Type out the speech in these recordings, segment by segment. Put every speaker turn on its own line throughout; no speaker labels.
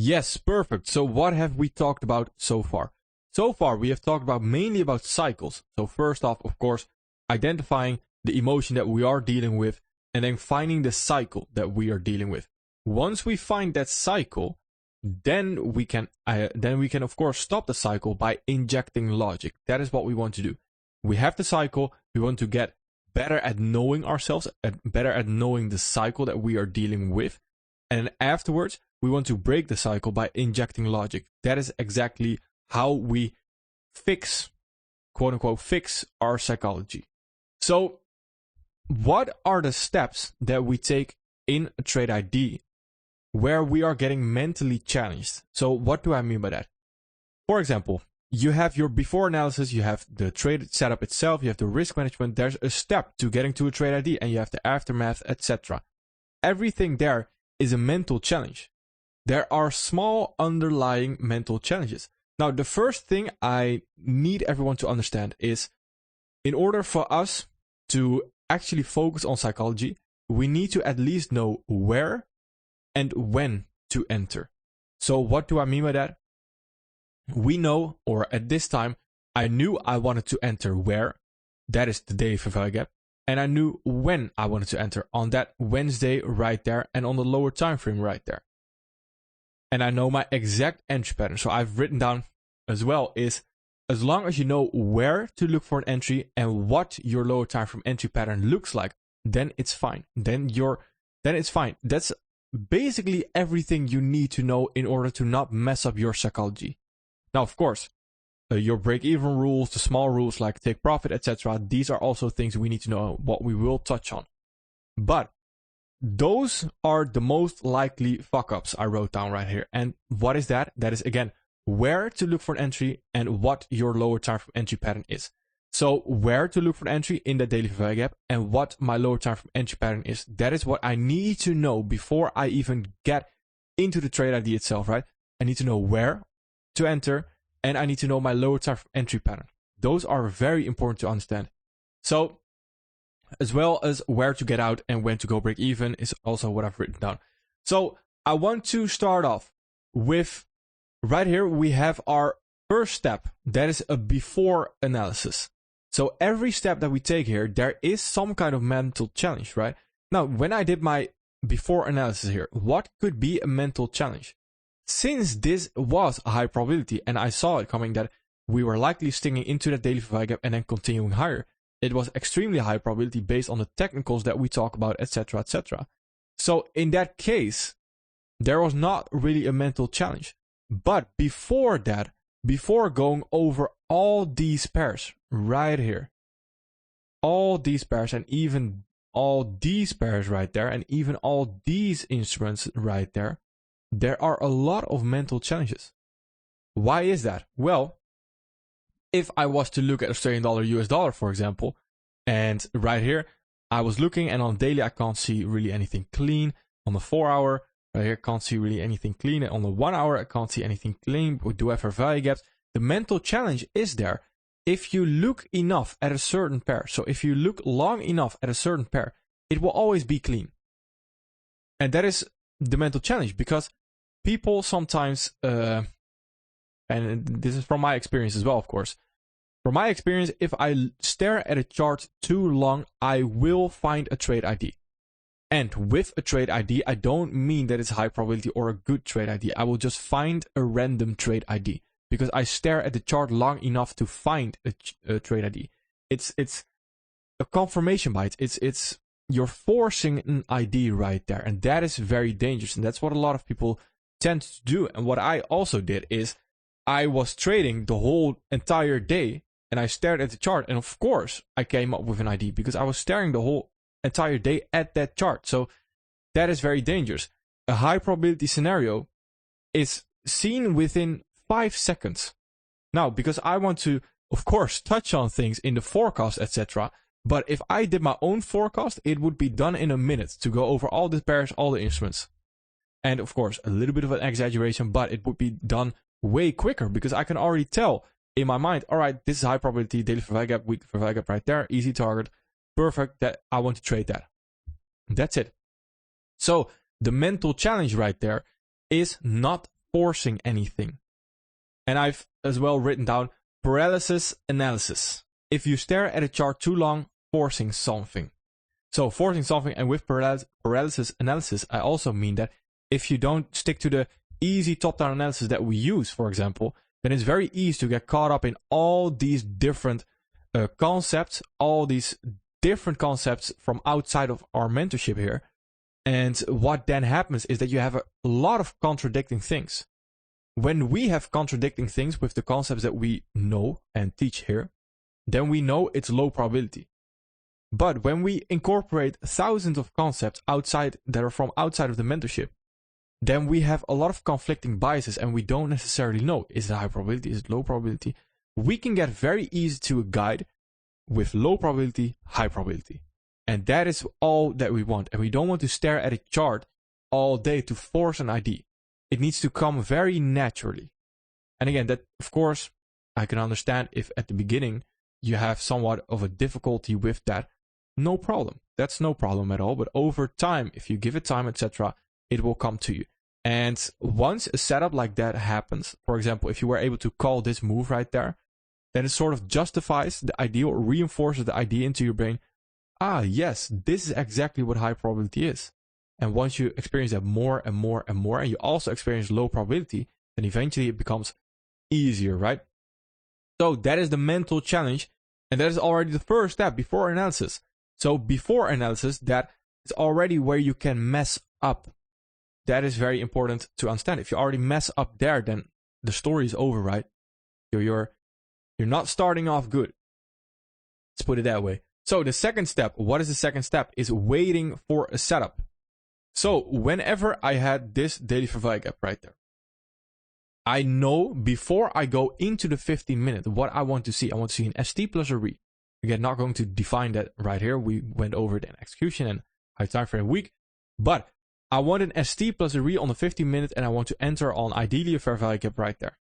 Yes, perfect. So what have we talked about so far? So far, we have talked about mainly about cycles. So first off, of course, identifying the emotion that we are dealing with and then finding the cycle that we are dealing with. Once we find that cycle, then we can of course stop the cycle by injecting logic. That is what we want to do. We have the cycle. We want to get better at knowing ourselves, better at knowing the cycle that we are dealing with. And afterwards, we want to break the cycle by injecting logic. That is exactly how we fix, quote unquote, fix our psychology. So what are the steps that we take in a trade ID where we are getting mentally challenged? So what do I mean by that? For example, you have your before analysis, you have the trade setup itself, you have the risk management, there's a step to getting to a trade ID, and you have the aftermath, etc. Everything there is a mental challenge. There are small underlying mental challenges. Now, the first thing I need everyone to understand is, in order for us to actually focus on psychology, we need to at least know where and when to enter. So what do I mean by that? We know, or at this time, I knew I wanted to enter where, that is the daily fair value gap, and I knew when I wanted to enter, on that Wednesday right there and on the lower time frame right there. And I know my exact entry pattern. So I've written down as well is, as long as you know where to look for an entry and what your lower time frame entry pattern looks like, then it's fine. Then it's fine. That's basically everything you need to know in order to not mess up your psychology. Now, of course, your break-even rules, the small rules like take profit, etc. These are also things we need to know, what we will touch on. But those are the most likely fuck-ups I wrote down right here. And what is that? That is, again, where to look for an entry and what your lower time frame entry pattern is. So where to look for an entry in the daily fair value gap and what my lower time frame entry pattern is. That is what I need to know before I even get into the trade ID itself, right? I need to know where to enter and I need to know my lower time frame entry pattern. Those are very important to understand. So, as well as where to get out and when to go break even is also what I've written down. So I want to start off with, right here we have our first step. That is a before analysis. So every step that we take here, there is some kind of mental challenge, right? Now, when I did my before analysis here, what could be a mental challenge? Since this was a high probability and I saw it coming that we were likely sticking into that daily fair value gap and then continuing higher, it was extremely high probability based on the technicals that we talk about, etc., etc. So in that case, there was not really a mental challenge. But before that, before going over all these pairs right here, all these pairs and even all these pairs right there, and even all these instruments right there, there are a lot of mental challenges. Why is that? Well, if I was to look at Australian dollar, US dollar, for example, and right here, I was looking and on daily, I can't see really anything clean. On the 4 hour, right here, can't see really anything clean. And on the 1 hour, I can't see anything clean. We do have our value gaps. The mental challenge is there. If you look enough at a certain pair, so if you look long enough at a certain pair, it will always be clean. And that is the mental challenge, because people sometimes, and this is from my experience as well, of course. From my experience, if I stare at a chart too long, I will find a trade ID. And with a trade ID, I don't mean that it's high probability or a good trade ID. I will just find a random trade ID because I stare at the chart long enough to find a trade ID. It's a confirmation bias. It's you're forcing an ID right there, and that is very dangerous. And that's what a lot of people tend to do. And what I also did is I was trading the whole entire day and I stared at the chart, and of course I came up with an ID because I was staring the whole entire day at that chart. So that is very dangerous. A high probability scenario is seen within 5 seconds. Now, because I want to, of course, touch on things in the forecast, etc. But if I did my own forecast, it would be done in a minute to go over all the pairs, all the instruments. And of course, a little bit of an exaggeration, but it would be done way quicker because I can already tell in my mind, all right, this is high probability, daily fair value gap, weekly fair value gap right there, easy target, perfect, that I want to trade that. That's it. So the mental challenge right there is not forcing anything. And I've as well written down paralysis analysis. If you stare at a chart too long, forcing something. So forcing something, and with paralysis analysis, I also mean that if you don't stick to the easy top-down analysis that we use, for example, then it's very easy to get caught up in all these different concepts, all these different concepts from outside of our mentorship here. And what then happens is that you have a lot of contradicting things. When we have contradicting things with the concepts that we know and teach here, then we know it's low probability. But when we incorporate thousands of concepts outside that are from outside of the mentorship, then we have a lot of conflicting biases and we don't necessarily know, is it high probability, is it low probability? We can get very easy to a guide with low probability, high probability. And that is all that we want. And we don't want to stare at a chart all day to force an ID. It needs to come very naturally. And again, that, of course, I can understand if at the beginning you have somewhat of a difficulty with that. No problem. That's no problem at all. But over time, if you give it time, etc., it will come to you. And once a setup like that happens, for example, if you were able to call this move right there, then it sort of justifies the idea or reinforces the idea into your brain. Ah, yes, this is exactly what high probability is. And once you experience that more and more and more, and you also experience low probability, then eventually it becomes easier, right? So that is the mental challenge. And that is already the first step, before analysis. So before analysis, that is already where you can mess up. That is very important to understand. If you already mess up there, then the story is over, right? You're not starting off good. Let's put it that way. So the second step, what is the second step? Is waiting for a setup. So whenever I had this daily fair value gap right there, I know before I go into the 15 minute what I want to see. I want to see an ST plus a RE. Again, not going to define that right here. We went over it in execution and high time frame week. But I want an ST plus a RE on the 15 minute, and I want to enter on ideally a fair value gap right there.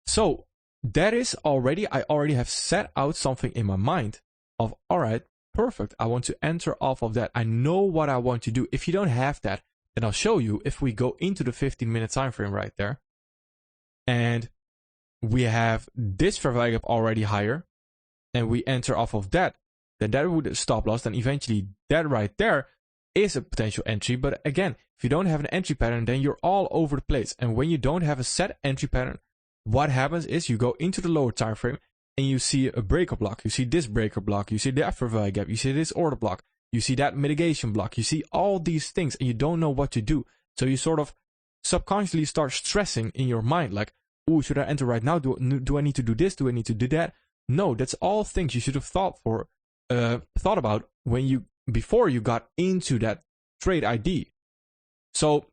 So that is already, I already have set out something in my mind of, all right, perfect. I want to enter off of that. I know what I want to do. If you don't have that, then I'll show you. If we go into the 15 minute time frame right there, and we have this fair value gap already higher, and we enter off of that, then that would stop loss. Then eventually that right there is a potential entry. But again, if you don't have an entry pattern, then you're all over the place. And when you don't have a set entry pattern, what happens is you go into the lower time frame and you see a breaker block. You see this breaker block. You see that fair value gap. You see this order block. You see that mitigation block. You see all these things and you don't know what to do. So you sort of subconsciously start stressing in your mind, like, oh, should I enter right now? Do I need to do this? Do I need to do that? No, that's all things you should have thought about before you got into that trade ID. So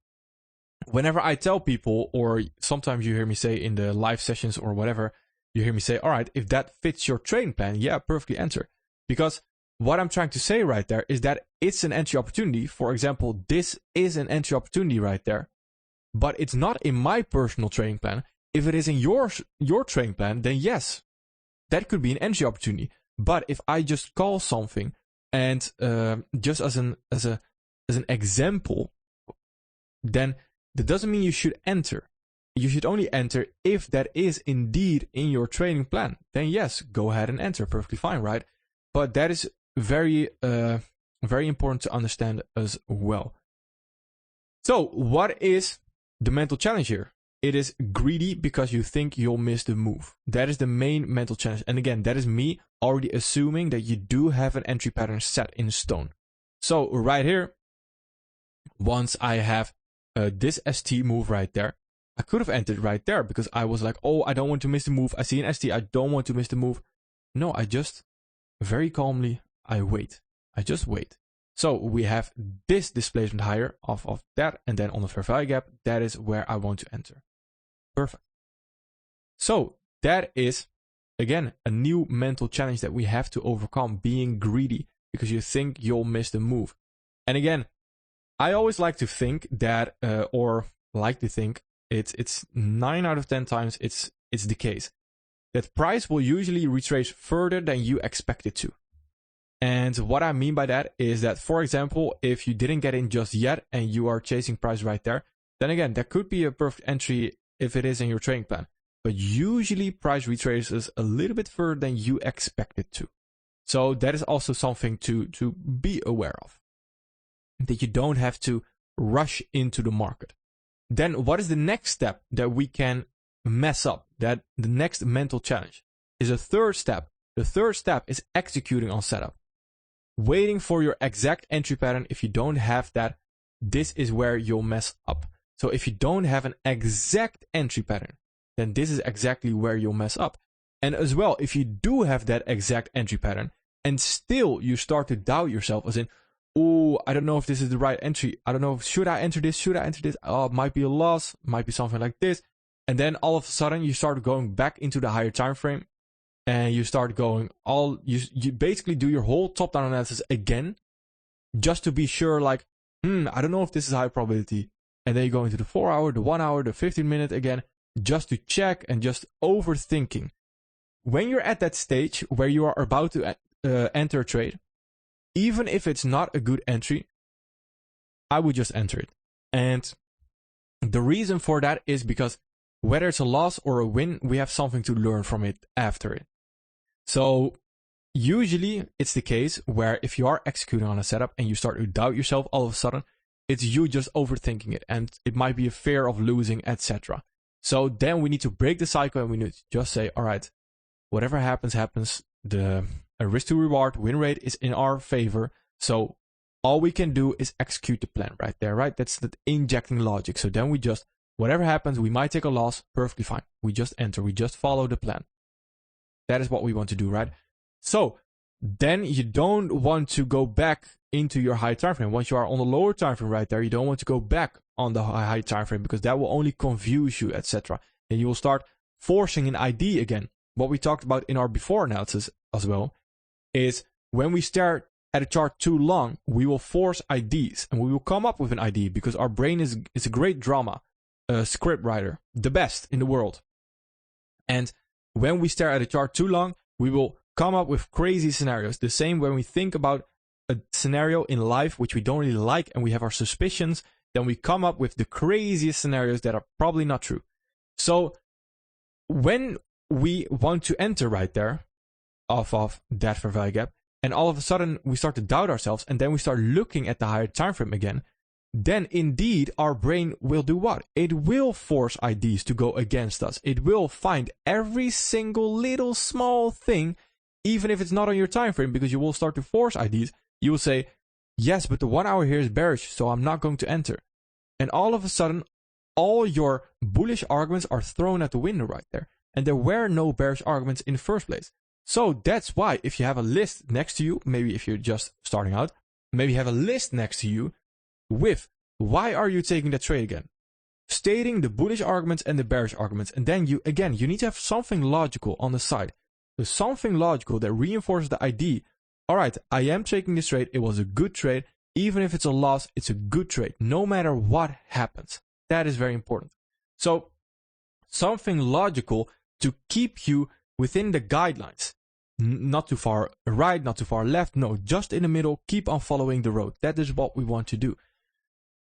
whenever I tell people, or sometimes you hear me say in the live sessions or whatever, you hear me say, all right, if that fits your trading plan, yeah, perfectly enter. Because what I'm trying to say right there is that it's an entry opportunity. For example, this is an entry opportunity right there, but it's not in my personal trading plan. If it is in your trading plan, then yes, that could be an entry opportunity. But if I just call something and just as an example, then that doesn't mean you should enter. You should only enter if that is indeed in your trading plan. Then yes, go ahead and enter. Perfectly fine, right? But that is very important to understand as well. So what is the mental challenge here? It is greedy because you think you'll miss the move. That is the main mental challenge. And again, that is me already assuming that you do have an entry pattern set in stone. So right here, once I have this ST move right there, I could have entered right there because I was like, oh, I don't want to miss the move. I see an ST. I don't want to miss the move. No, I just very calmly, I wait. I just wait. So we have this displacement higher off of that. And then on the fair value gap, that is where I want to enter. Perfect. So that is, again, a new mental challenge that we have to overcome, being greedy because you think you'll miss the move. And again, I always like to think that, it's 9 out of 10 times it's the case that price will usually retrace further than you expect it to. And what I mean by that is that, for example, if you didn't get in just yet and you are chasing price right there, then again, that could be a perfect entry if it is in your trading plan. But usually price retraces a little bit further than you expect it to. So that is also something to be aware of. That you don't have to rush into the market. Then what is the next step that we can mess up? That the next mental challenge is a third step. The third step is executing on setup. Waiting for your exact entry pattern. If you don't have that, this is where you'll mess up. So if you don't have an exact entry pattern, then this is exactly where you'll mess up. And as well, if you do have that exact entry pattern and still you start to doubt yourself as in, oh, I don't know if this is the right entry. I don't know, should I enter this? Should I enter this? Oh, it might be a loss, might be something like this. And then all of a sudden you start going back into the higher time frame and you start going you basically do your whole top-down analysis again just to be sure, like, I don't know if this is high probability. And then you go into the 4 hour, the 1 hour, the 15 minute again, just to check and just overthinking. When you're at that stage where you are about to enter a trade, even if it's not a good entry, I would just enter it. And the reason for that is because whether it's a loss or a win, we have something to learn from it after it. So usually it's the case where if you are executing on a setup and you start to doubt yourself, all of a sudden it's you just overthinking it, and it might be a fear of losing, etc. So then we need to break the cycle and we need to just say, all right, whatever happens, happens. The risk to reward win rate is in our favor. So all we can do is execute the plan right there, right? That's the injecting logic. So then we just, whatever happens, we might take a loss, perfectly fine. We just enter, we just follow the plan. That is what we want to do, right? So then you don't want to go back into your high time frame. Once you are on the lower time frame right there, you don't want to go back on the high time frame because that will only confuse you, etc. And you will start forcing an ID again. What we talked about in our before analysis as well is when we stare at a chart too long, we will force IDs and we will come up with an ID because our brain is a great drama script writer, the best in the world. And when we stare at a chart too long, we will come up with crazy scenarios. The same when we think about a scenario in life which we don't really like and we have our suspicions, then we come up with the craziest scenarios that are probably not true. So when we want to enter right there off of that fair value gap, and all of a sudden we start to doubt ourselves, and then we start looking at the higher time frame again, then indeed our brain will do what? It will force IDs to go against us. It will find every single little small thing, even if it's not on your time frame, because you will start to force IDs. You will say, yes, but the 1 hour here is bearish, so I'm not going to enter. And all of a sudden, all your bullish arguments are thrown at the window right there. And there were no bearish arguments in the first place. So that's why if you have a list next to you, maybe if you're just starting out, maybe you have a list next to you with why are you taking that trade again? Stating the bullish arguments and the bearish arguments. And then you need to have something logical on the side. So something logical that reinforces the ID. All right, I am taking this trade. It was a good trade. Even if it's a loss, it's a good trade. No matter what happens. That is very important. So something logical to keep you within the guidelines. Not too far right, not too far left. No, just in the middle. Keep on following the road. That is what we want to do.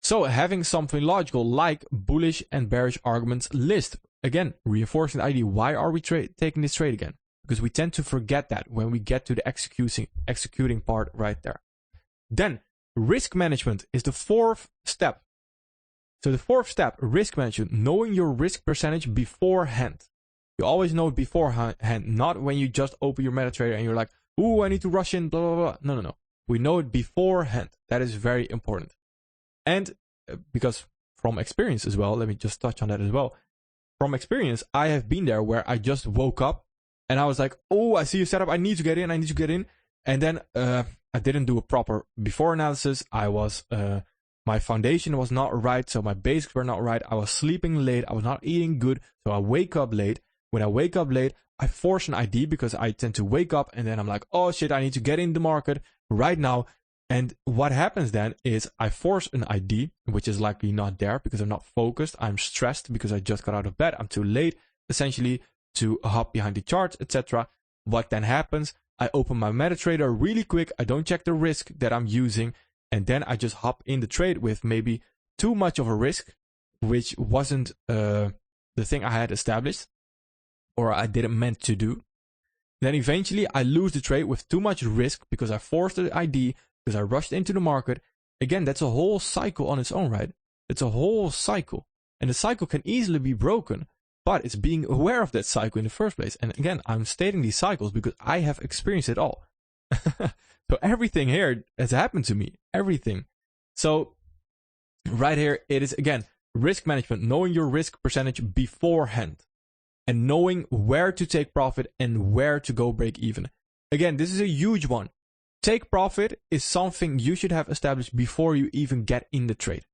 So having something logical like bullish and bearish arguments list. Again, reinforcing the idea. Why are we taking this trade again? Because we tend to forget that when we get to the executing part right there. Then risk management is the fourth step. So the fourth step, risk management, knowing your risk percentage beforehand. You always know it beforehand, not when you just open your MetaTrader and you're like, ooh, I need to rush in, blah, blah, blah. No. We know it beforehand. That is very important. And because from experience as well, let me just touch on that as well. From experience, I have been there where I just woke up and I was like, oh, I see a setup. I need to get in. And then I didn't do a proper before analysis. My foundation was not right. So my basics were not right. I was sleeping late. I was not eating good. So I wake up late. When I wake up late, I force an ID because I tend to wake up and then I'm like, oh shit, I need to get in the market right now. And what happens then is I force an ID, which is likely not there because I'm not focused. I'm stressed because I just got out of bed. I'm too late, essentially, to hop behind the charts, etc. What then happens? I open my MetaTrader really quick. I don't check the risk that I'm using. And then I just hop in the trade with maybe too much of a risk. which wasn't the thing I had established or I didn't meant to do. Then eventually I lose the trade with too much risk because I forced the ID, because I rushed into the market. Again, that's a whole cycle on its own, right? It's a whole cycle. And the cycle can easily be broken, but it's being aware of that cycle in the first place. And again, I'm stating these cycles because I have experienced it all. So everything here has happened to me. Everything. So right here, it is again, risk management, knowing your risk percentage beforehand and knowing where to take profit and where to go break even. Again, this is a huge one. Take profit is something you should have established before you even get in the trade.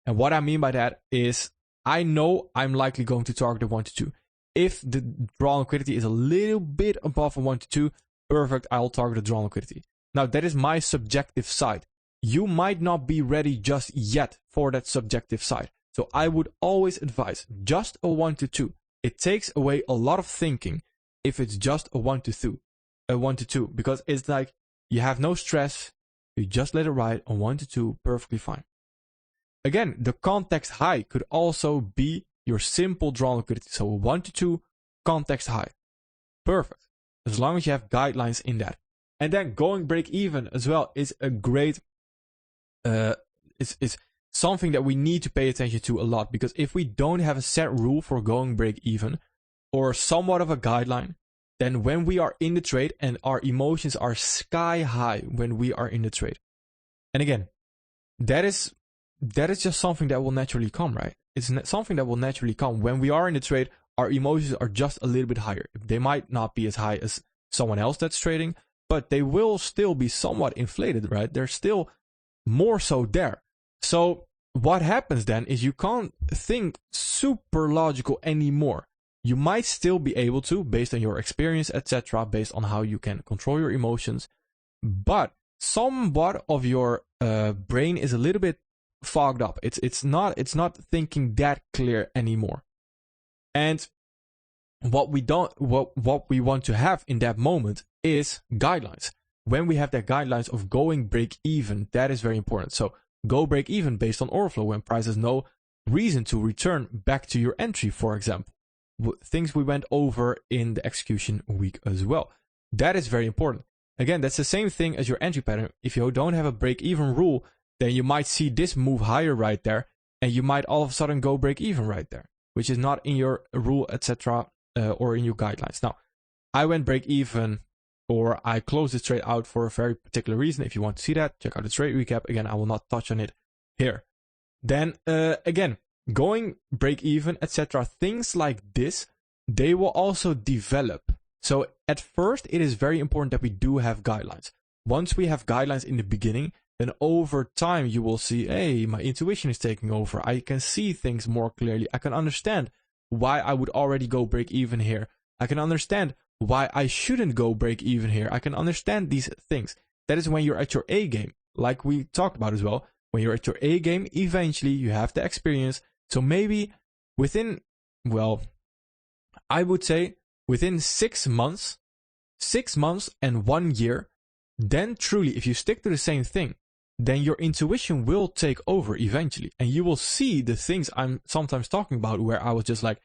And what I mean by that is I know I'm likely going to target a 1 to 2. If the draw liquidity is a little bit above a 1 to 2, perfect, I'll target a draw liquidity. Now, that is my subjective side. You might not be ready just yet for that subjective side. So I would always advise just a 1 to 2. It takes away a lot of thinking if it's just a 1 to 2, because it's like you have no stress. You just let it ride on 1 to 2, perfectly fine. Again, the context high could also be your simple draw liquidity. So 1 to 2 context high. Perfect. As long as you have guidelines in that. And then going break even as well is a great, is something that we need to pay attention to a lot. Because if we don't have a set rule for going break even or somewhat of a guideline, then when we are in the trade and our emotions are sky high when we are in the trade. And again, that is just something that will naturally come, right? It's something that will naturally come. When we are in the trade, our emotions are just a little bit higher. They might not be as high as someone else that's trading, but they will still be somewhat inflated, right? They're still more so there. So what happens then is you can't think super logical anymore. You might still be able to, based on your experience, etc., based on how you can control your emotions, but somewhat of your brain is a little bit fogged up. It's not thinking that clear anymore. And what we want to have in that moment is guidelines. When we have that guidelines of going break even, that is very important. So go break even based on order flow when price has no reason to return back to your entry, for example. Things we went over in the execution week as well. That is very important. Again, that's the same thing as your entry pattern. If you don't have a break even rule, then you might see this move higher right there, and you might all of a sudden go break even right there, which is not in your rule, etc., or in your guidelines. Now, I went break even, or I closed this trade out for a very particular reason. If you want to see that, check out the trade recap. Again, I will not touch on it here. Then again, going break even, etc., things like this, they will also develop. So at first, it is very important that we do have guidelines. Once we have guidelines in the beginning, then over time you will see, hey, my intuition is taking over. I can see things more clearly. I can understand why I would already go break even here. I can understand why I shouldn't go break even here. I can understand these things. That is when you're at your A game, like we talked about as well. When you're at your A game, eventually you have the experience. So maybe within, well, I would say within 6 months and 1 year, then truly, if you stick to the same thing, then your intuition will take over eventually. And you will see the things I'm sometimes talking about where I was just like,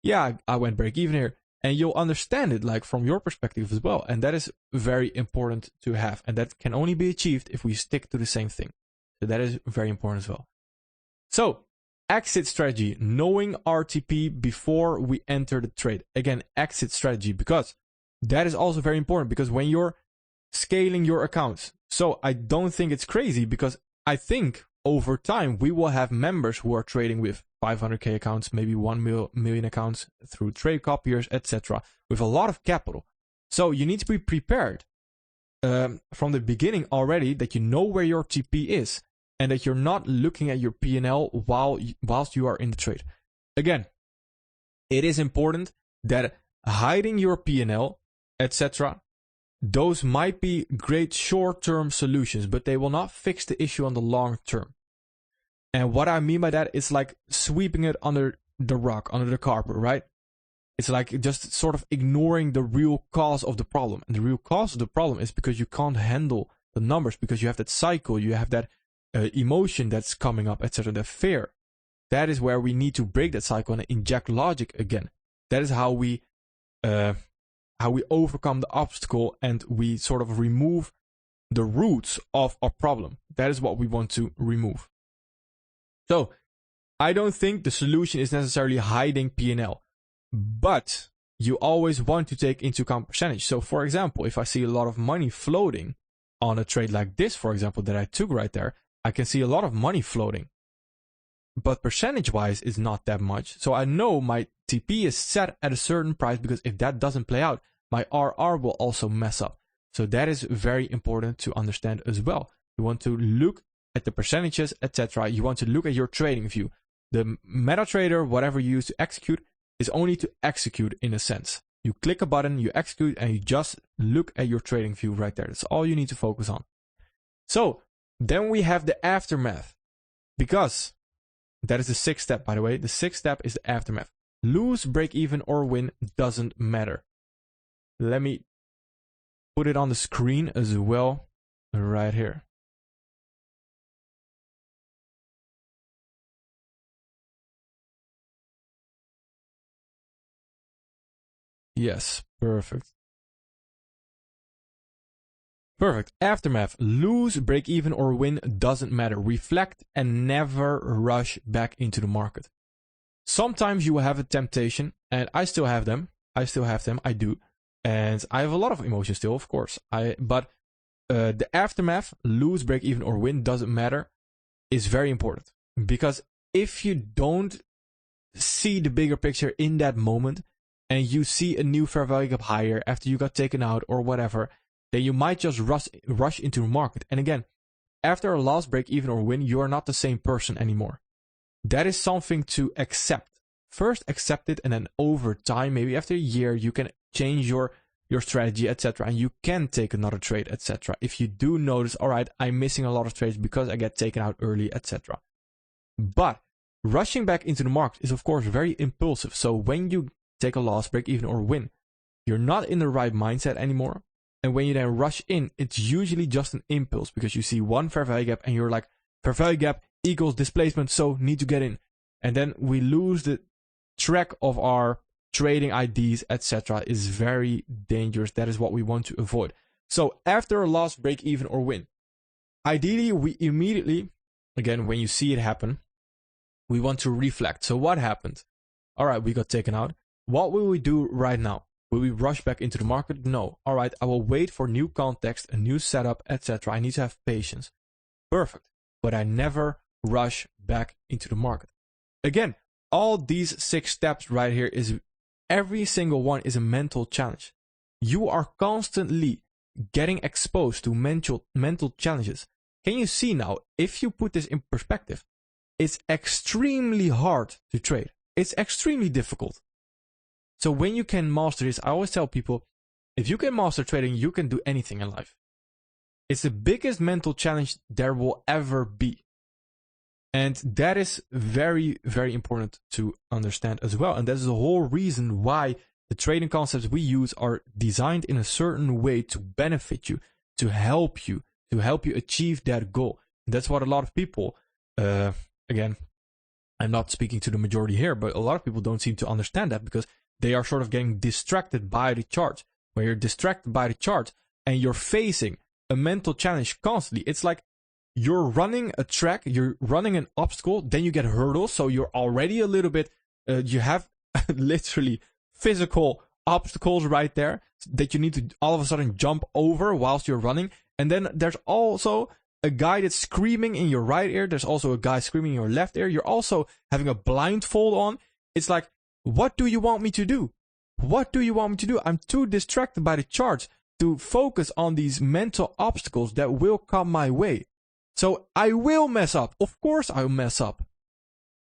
yeah, I went break even here. And you'll understand it like from your perspective as well. And that is very important to have. And that can only be achieved if we stick to the same thing. So that is very important as well. So exit strategy, knowing RTP before we enter the trade. Again, exit strategy, because that is also very important, because when you're scaling your accounts, so I don't think it's crazy, because I think over time we will have members who are trading with 500k accounts, maybe 1 million accounts through trade copiers, etc., with a lot of capital. So you need to be prepared from the beginning already, that you know where your TP is and that you're not looking at your P&L whilst you are in the trade. Again, it is important that hiding your P&L, etc., those might be great short-term solutions, but they will not fix the issue on the long term. And what I mean by that is like sweeping it under the rug, under the carpet, right? It's like just sort of ignoring the real cause of the problem. And the real cause of the problem is because you can't handle the numbers, because you have that cycle, you have that emotion that's coming up, etc., the fear. that is where we need to break that cycle and inject logic again. That is how we overcome the obstacle and we sort of remove the roots of our problem. That is what we want to remove. So I don't think the solution is necessarily hiding P&L, but you always want to take into account percentage. So for example, if I see a lot of money floating on a trade like this, for example, that I took right there, I can see a lot of money floating, but percentage wise is not that much. So I know my TP is set at a certain price, because if that doesn't play out, my RR will also mess up. So that is very important to understand as well. You want to look at the percentages, etc. You want to look at your trading view. The MetaTrader, whatever you use to execute, is only to execute in a sense. You click a button, you execute, and you just look at your trading view right there. That's all you need to focus on. So then we have the aftermath, because that is the sixth step, by the way. The sixth step is the aftermath. Lose, break even, or win doesn't matter. Let me put it on the screen as well, right here. Yes, perfect. Perfect. Aftermath. Lose, break even, or win doesn't matter. Reflect and never rush back into the market. Sometimes you will have a temptation, and I still have them. I do. And I have a lot of emotions still, of course. But the aftermath, lose, break even, or win doesn't matter, is very important. Because if you don't see the bigger picture in that moment, and you see a new fair value gap higher after you got taken out or whatever, then you might just rush into the market. And again, after a loss, break even, or win, you are not the same person anymore. That is something to accept. First accept it, and then over time, maybe after a year, you can change your strategy, etc. And you can take another trade, etc. If you do notice, all right, I'm missing a lot of trades because I get taken out early, etc. But rushing back into the market is, of course, very impulsive. So when you take a loss, break even, or win, you're not in the right mindset anymore. And when you then rush in, it's usually just an impulse, because you see one fair value gap and you're like, fair value gap equals displacement, so need to get in. And then we lose the track of our trading IDs, etc. is very dangerous. That is what we want to avoid. So after a loss, break even, or win, ideally we immediately, again, when you see it happen, we want to reflect. So what happened? All right, we got taken out. What will we do right now? Will we rush back into the market? No. All right, I will wait for new context, a new setup, etc. I need to have patience. Perfect. But I never rush back into the market. Again, all these 6 steps right here, is every single one is a mental challenge. You are constantly getting exposed to mental challenges. Can you see now, if you put this in perspective, it's extremely hard to trade. It's extremely difficult. So when you can master this, I always tell people, if you can master trading, you can do anything in life. It's the biggest mental challenge there will ever be. And that is very, very important to understand as well. And that's the whole reason why the trading concepts we use are designed in a certain way to benefit you, to help you achieve that goal. That's what a lot of people, again, I'm not speaking to the majority here, but a lot of people don't seem to understand that, because they are sort of getting distracted by the charts. When you're distracted by the charts and you're facing a mental challenge constantly, it's like you're running a track, you're running an obstacle, then you get hurdles, so you're already a little bit, you have literally physical obstacles right there that you need to all of a sudden jump over whilst you're running. And then there's also a guy that's screaming in your right ear, there's also a guy screaming in your left ear, you're also having a blindfold on. It's like, what do you want me to do? What do you want me to do? I'm too distracted by the charts to focus on these mental obstacles that will come my way. So I will mess up. Of course I'll mess up.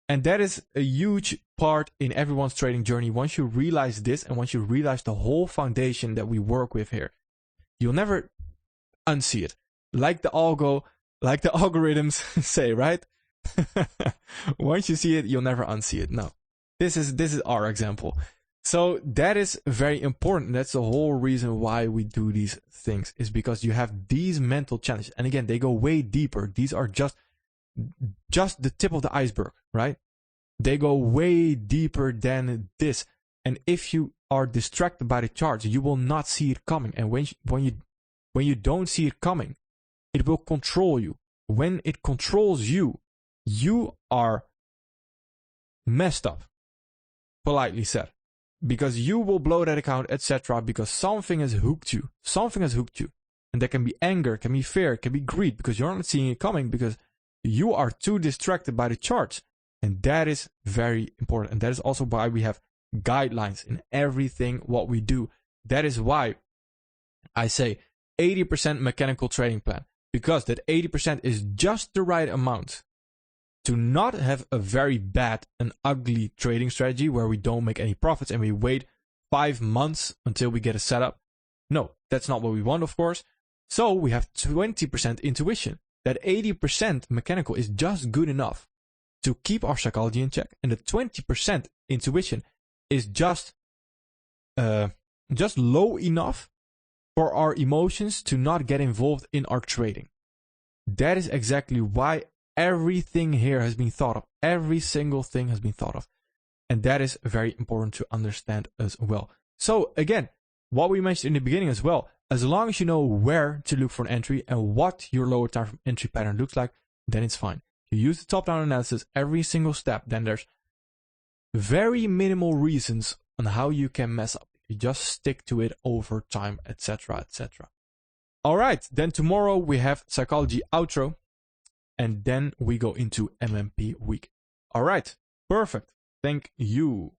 And that is a huge part in everyone's trading journey. Once you realize this, and once you realize the whole foundation that we work with here, you'll never unsee it. Like the algorithms say, right? Once you see it, you'll never unsee it. No. This is our example. So that is very important. That's the whole reason why we do these things, is because you have these mental challenges. And again, they go way deeper. These are just the tip of the iceberg, right? They go way deeper than this. And if you are distracted by the charts, you will not see it coming. And when you don't see it coming, it will control you. When it controls you, you are messed up, politely said, because you will blow that account, etc. because something has hooked you. Something has hooked you. And that can be anger, can be fear, can be greed, because you're not seeing it coming, because you are too distracted by the charts. And that is very important. And that is also why we have guidelines in everything what we do. That is why I say 80% mechanical trading plan, because that 80% is just the right amount to not have a very bad and ugly trading strategy where we don't make any profits and we wait 5 months until we get a setup. No, that's not what we want, of course. So we have 20% intuition. That 80% mechanical is just good enough to keep our psychology in check, and the 20% intuition is just low enough for our emotions to not get involved in our trading. That is exactly why everything here has been thought of. Every single thing has been thought of. And that is very important to understand as well. So again, what we mentioned in the beginning as well, as long as you know where to look for an entry and what your lower time frame entry pattern looks like, then it's fine. You use the top-down analysis every single step, then there's very minimal reasons on how you can mess up. You just stick to it over time, etc., etc. All right, then tomorrow we have psychology outro, and then we go into MMP week. All right, perfect. Thank you.